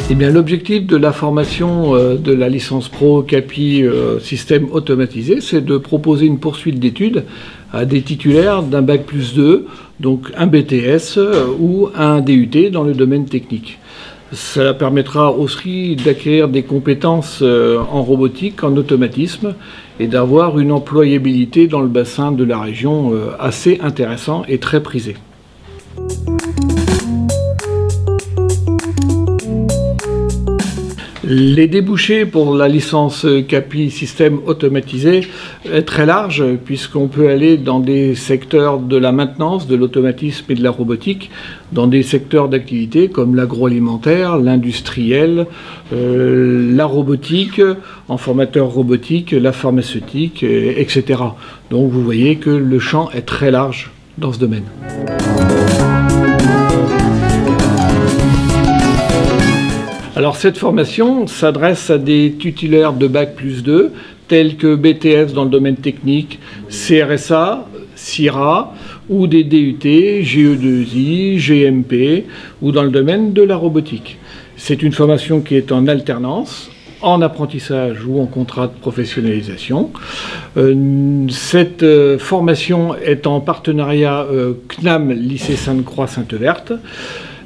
Eh bien, l'objectif de la formation de la licence pro CAPI système automatisé, c'est de proposer une poursuite d'études à des titulaires d'un bac+2, donc un BTS ou un DUT dans le domaine technique. Cela permettra aussi d'acquérir des compétences en robotique, en automatisme et d'avoir une employabilité dans le bassin de la région assez intéressant et très prisé. Les débouchés pour la licence CAPI système automatisé est très large puisqu'on peut aller dans des secteurs de la maintenance, de l'automatisme et de la robotique, dans des secteurs d'activité comme l'agroalimentaire, l'industriel, la robotique, en formateur robotique, la pharmaceutique, etc. Donc vous voyez que le champ est très large dans ce domaine. Alors cette formation s'adresse à des titulaires de bac+2 tels que BTS dans le domaine technique, CRSA, CIRA ou des DUT, GE2I, GMP ou dans le domaine de la robotique. C'est une formation qui est en alternance, en apprentissage ou en contrat de professionnalisation. Cette formation est en partenariat CNAM Lycée Sainte-Croix-Sainte-Verte.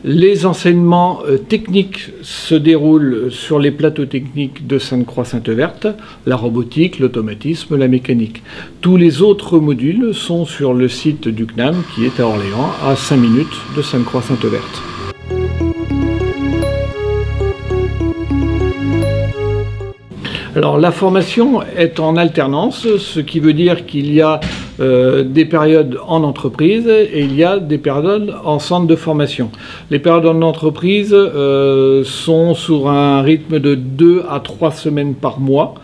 Les enseignements techniques se déroulent sur les plateaux techniques de Sainte-Croix-Sainte-Verte, la robotique, l'automatisme, la mécanique. Tous les autres modules sont sur le site du CNAM qui est à Orléans, à 5 minutes de Sainte-Croix-Sainte-Verte. Alors la formation est en alternance, ce qui veut dire qu'il y a des périodes en entreprise et il y a des périodes en centre de formation. Les périodes en entreprise sont sur un rythme de 2 à 3 semaines par mois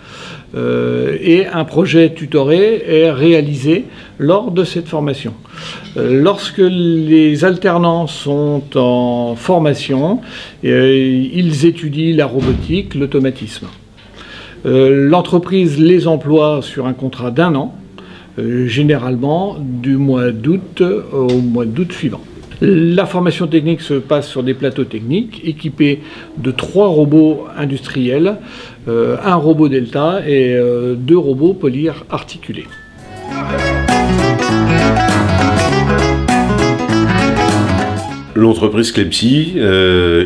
et un projet tutoré est réalisé lors de cette formation. Lorsque les alternants sont en formation, ils étudient la robotique, l'automatisme. L'entreprise les emploie sur un contrat d'1 an, généralement du mois d'août au mois d'août suivant. La formation technique se passe sur des plateaux techniques équipés de 3 robots industriels, un robot Delta et 2 robots polyre articulés. L'entreprise Clemcy,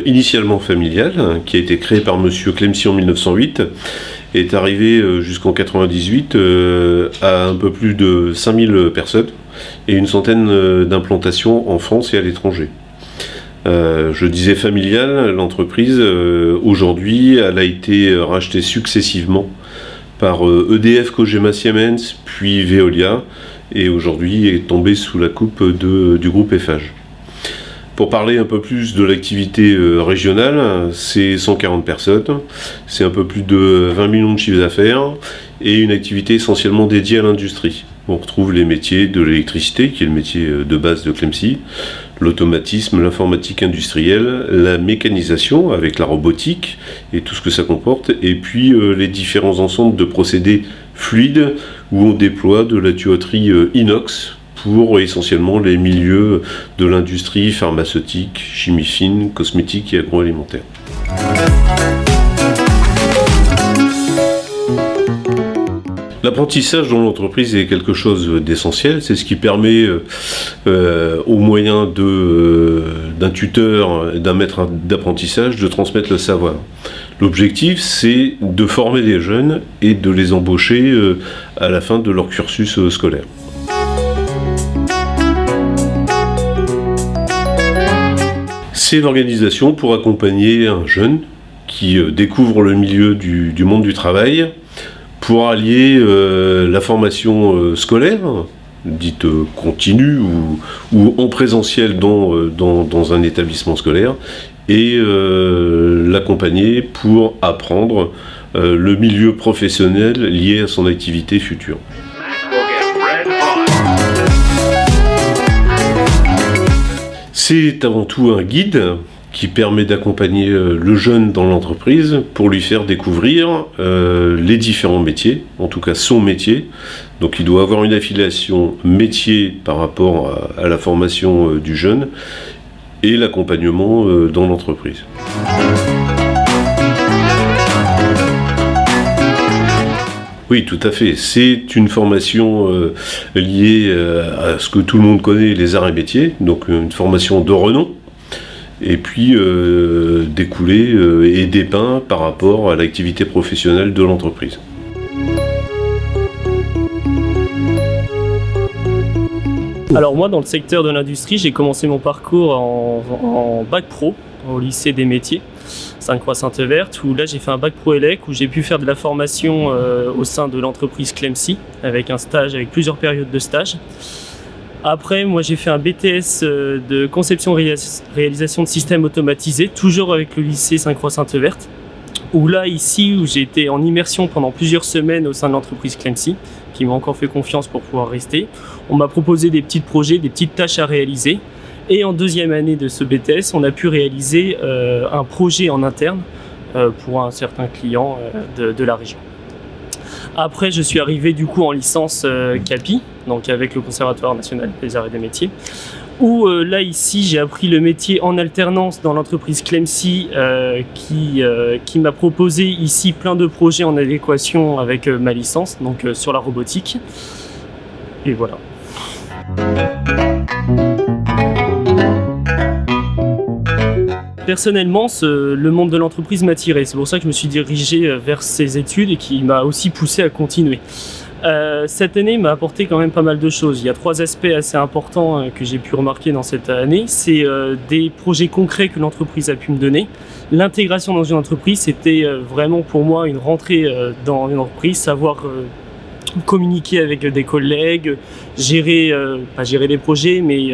initialement familiale, qui a été créée par monsieur Clemcy en 1908, est arrivée jusqu'en 1998 à un peu plus de 5000 personnes et une centaine d'implantations en France et à l'étranger. Je disais familiale, l'entreprise, aujourd'hui, elle a été rachetée successivement par EDF, Cogema, Siemens, puis Veolia, et aujourd'hui est tombée sous la coupe du groupe Eiffage. Pour parler un peu plus de l'activité régionale, c'est 140 personnes, c'est un peu plus de 20 millions de chiffres d'affaires et une activité essentiellement dédiée à l'industrie. On retrouve les métiers de l'électricité, qui est le métier de base de Clemcy, l'automatisme, l'informatique industrielle, la mécanisation avec la robotique et tout ce que ça comporte, et puis les différents ensembles de procédés fluides où on déploie de la tuyauterie inox, pour essentiellement les milieux de l'industrie pharmaceutique, chimie fine, cosmétique et agroalimentaire. L'apprentissage dans l'entreprise est quelque chose d'essentiel, c'est ce qui permet au moyen d'un tuteur, d'un maître d'apprentissage de transmettre le savoir. L'objectif, c'est de former des jeunes et de les embaucher à la fin de leur cursus scolaire. C'est l'organisation pour accompagner un jeune qui découvre le milieu du monde du travail, pour allier la formation scolaire, dite continue ou en présentiel dans un établissement scolaire, et l'accompagner pour apprendre le milieu professionnel lié à son activité future. C'est avant tout un guide qui permet d'accompagner le jeune dans l'entreprise pour lui faire découvrir les différents métiers, en tout cas son métier. Donc il doit avoir une affiliation métier par rapport à la formation du jeune et l'accompagnement dans l'entreprise. Oui, tout à fait. C'est une formation liée à ce que tout le monde connaît, les arts et métiers, donc une formation de renom, et puis découlée et dépeint par rapport à l'activité professionnelle de l'entreprise. Alors moi, dans le secteur de l'industrie, j'ai commencé mon parcours en bac pro au lycée des métiers Sainte-Croix-Sainte-Verte, où là j'ai fait un bac pro élec, où j'ai pu faire de la formation au sein de l'entreprise Clemcy, avec un stage, avec plusieurs périodes de stage. Après, moi j'ai fait un BTS de conception-réalisation de systèmes automatisés, toujours avec le lycée Sainte-Croix-Sainte-Verte, où là, ici, où j'ai été en immersion pendant plusieurs semaines au sein de l'entreprise Clemcy, qui m'a encore fait confiance pour pouvoir rester. On m'a proposé des petits projets, des petites tâches à réaliser. Et en deuxième année de ce BTS, on a pu réaliser un projet en interne pour un certain client de la région. Après, je suis arrivé du coup en licence CAPI, donc avec le Conservatoire national des arts et des métiers, où là ici j'ai appris le métier en alternance dans l'entreprise Clemcy qui m'a proposé ici plein de projets en adéquation avec ma licence, donc sur la robotique. Et voilà. Personnellement, le monde de l'entreprise m'a attiré. C'est pour ça que je me suis dirigé vers ces études et qui m'a aussi poussé à continuer. Cette année m'a apporté quand même pas mal de choses. Il y a 3 aspects assez importants que j'ai pu remarquer dans cette année. C'est des projets concrets que l'entreprise a pu me donner. L'intégration dans une entreprise, c'était vraiment pour moi une rentrée dans une entreprise, savoir communiquer avec des collègues, pas gérer des projets, mais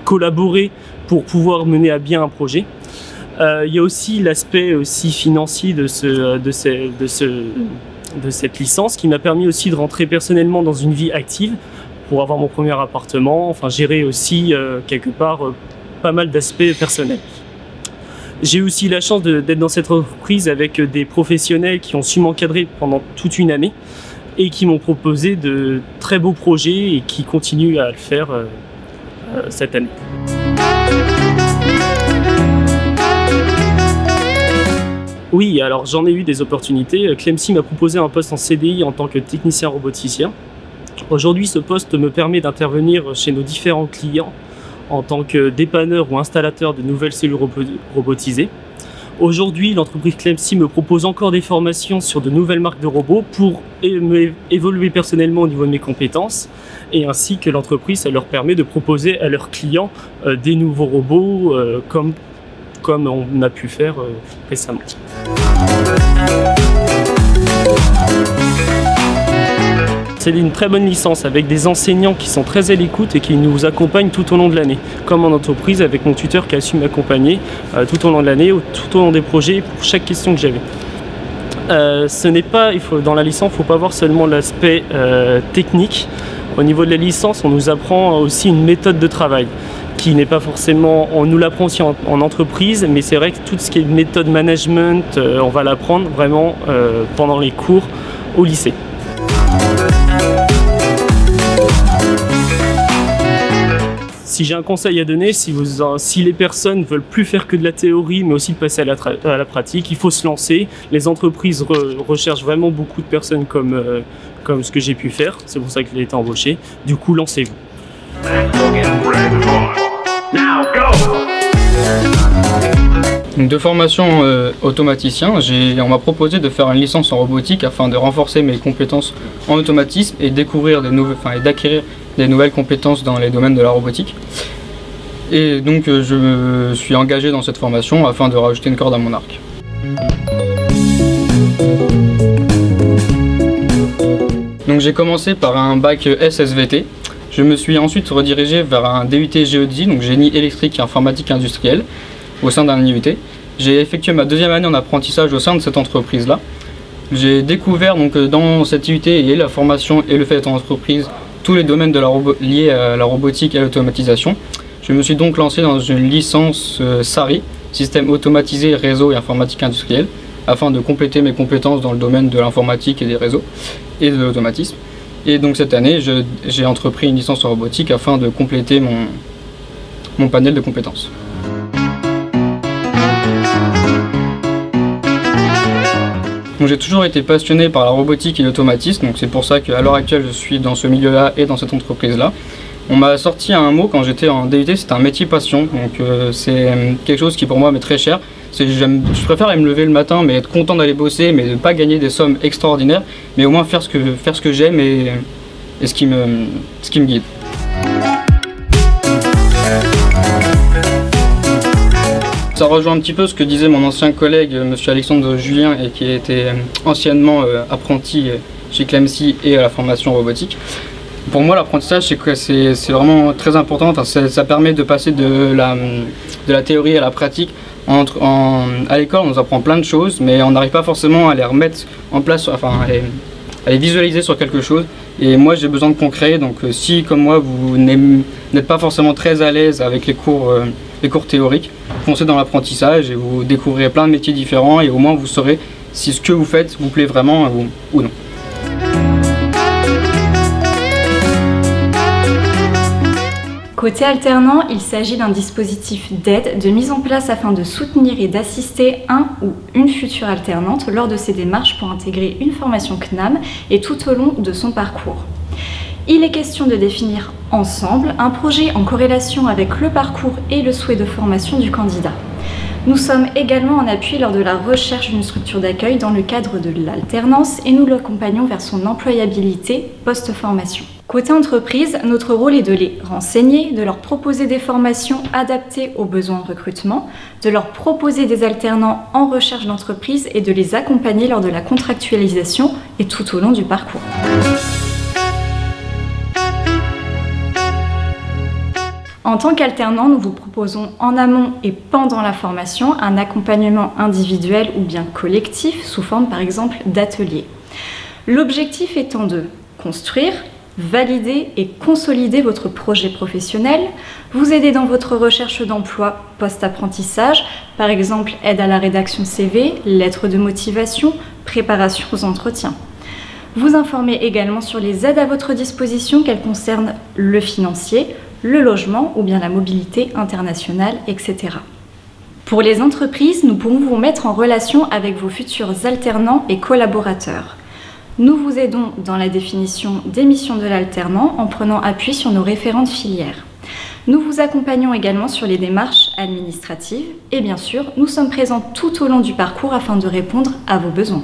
collaborer pour pouvoir mener à bien un projet. Il y a aussi l'aspect aussi financier de cette licence qui m'a permis aussi de rentrer personnellement dans une vie active pour avoir mon premier appartement, enfin gérer aussi quelque part pas mal d'aspects personnels. J'ai aussi la chance d'être dans cette entreprise avec des professionnels qui ont su m'encadrer pendant toute une année et qui m'ont proposé de très beaux projets et qui continuent à le faire cette année. Oui, alors j'en ai eu des opportunités. Clemcy m'a proposé un poste en CDI en tant que technicien roboticien. Aujourd'hui, ce poste me permet d'intervenir chez nos différents clients en tant que dépanneur ou installateur de nouvelles cellules robotisées. Aujourd'hui, l'entreprise Clemcy me propose encore des formations sur de nouvelles marques de robots pour évoluer personnellement au niveau de mes compétences, et ainsi que l'entreprise, ça leur permet de proposer à leurs clients des nouveaux robots comme on a pu faire récemment. C'est une très bonne licence avec des enseignants qui sont très à l'écoute et qui nous accompagnent tout au long de l'année. Comme en entreprise avec mon tuteur qui a su m'accompagner tout au long de l'année, tout au long des projets pour chaque question que j'avais. Dans la licence, il ne faut pas voir seulement l'aspect technique. Au niveau de la licence, on nous apprend aussi une méthode de travail qui n'est pas forcément, on nous l'apprend aussi en entreprise, mais c'est vrai que tout ce qui est méthode management, on va l'apprendre vraiment pendant les cours au lycée. Si j'ai un conseil à donner, si les personnes veulent plus faire que de la théorie, mais aussi passer à la pratique, il faut se lancer. Les entreprises recherchent vraiment beaucoup de personnes comme ce que j'ai pu faire. C'est pour ça que j'ai été embauché. Du coup, lancez-vous. De formation automaticien, on m'a proposé de faire une licence en robotique afin de renforcer mes compétences en automatisme et d'acquérir des nouvelles compétences dans les domaines de la robotique. Et donc je me suis engagé dans cette formation afin de rajouter une corde à mon arc. Donc j'ai commencé par un bac SSVT Je me suis ensuite redirigé vers un DUT GEDI, donc génie électrique et informatique industrielle, au sein d'un IUT. J'ai effectué ma deuxième année en apprentissage au sein de cette entreprise-là. J'ai découvert donc dans cette IUT et la formation et le fait d'être en entreprise tous les domaines liés à la robotique et à l'automatisation. Je me suis donc lancé dans une licence SARI, système automatisé, réseau et informatique industrielle, afin de compléter mes compétences dans le domaine de l'informatique et des réseaux et de l'automatisme. Et donc cette année, j'ai entrepris une licence en robotique afin de compléter mon panel de compétences. J'ai toujours été passionné par la robotique et l'automatisme, donc c'est pour ça qu'à l'heure actuelle je suis dans ce milieu-là et dans cette entreprise-là. On m'a sorti un mot quand j'étais en DUT, c'est un métier passion, donc c'est quelque chose qui pour moi m'est très cher. Je préfère aller me lever le matin, mais être content d'aller bosser, mais de ne pas gagner des sommes extraordinaires, mais au moins faire ce que j'aime et ce qui me guide. Ça rejoint un petit peu ce que disait mon ancien collègue, monsieur Alexandre Julien, et qui était anciennement apprenti chez Clemcy et à la formation robotique. Pour moi, l'apprentissage, c'est vraiment très important. Enfin, ça permet de passer de la théorie à la pratique. À l'école, on nous apprend plein de choses, mais on n'arrive pas forcément à les remettre en place, enfin à les visualiser sur quelque chose. Et moi, j'ai besoin de concret. Donc, si comme moi, vous n'êtes pas forcément très à l'aise avec les cours théoriques, foncez dans l'apprentissage et vous découvrirez plein de métiers différents et au moins vous saurez si ce que vous faites vous plaît vraiment ou non. Côté alternant, il s'agit d'un dispositif d'aide, de mise en place afin de soutenir et d'assister un ou une future alternante lors de ses démarches pour intégrer une formation CNAM et tout au long de son parcours. Il est question de définir ensemble un projet en corrélation avec le parcours et le souhait de formation du candidat. Nous sommes également en appui lors de la recherche d'une structure d'accueil dans le cadre de l'alternance et nous l'accompagnons vers son employabilité post-formation. Côté entreprise, notre rôle est de les renseigner, de leur proposer des formations adaptées aux besoins de recrutement, de leur proposer des alternants en recherche d'entreprise et de les accompagner lors de la contractualisation et tout au long du parcours. En tant qu'alternant, nous vous proposons en amont et pendant la formation un accompagnement individuel ou bien collectif sous forme par exemple d'ateliers. L'objectif étant de construire, valider et consolider votre projet professionnel, vous aider dans votre recherche d'emploi post-apprentissage, par exemple aide à la rédaction CV, lettres de motivation, préparation aux entretiens. Vous informer également sur les aides à votre disposition, qu'elles concernent le financier, le logement ou bien la mobilité internationale, etc. Pour les entreprises, nous pourrons vous mettre en relation avec vos futurs alternants et collaborateurs. Nous vous aidons dans la définition des missions de l'alternant en prenant appui sur nos référentes filières. Nous vous accompagnons également sur les démarches administratives et bien sûr, nous sommes présents tout au long du parcours afin de répondre à vos besoins.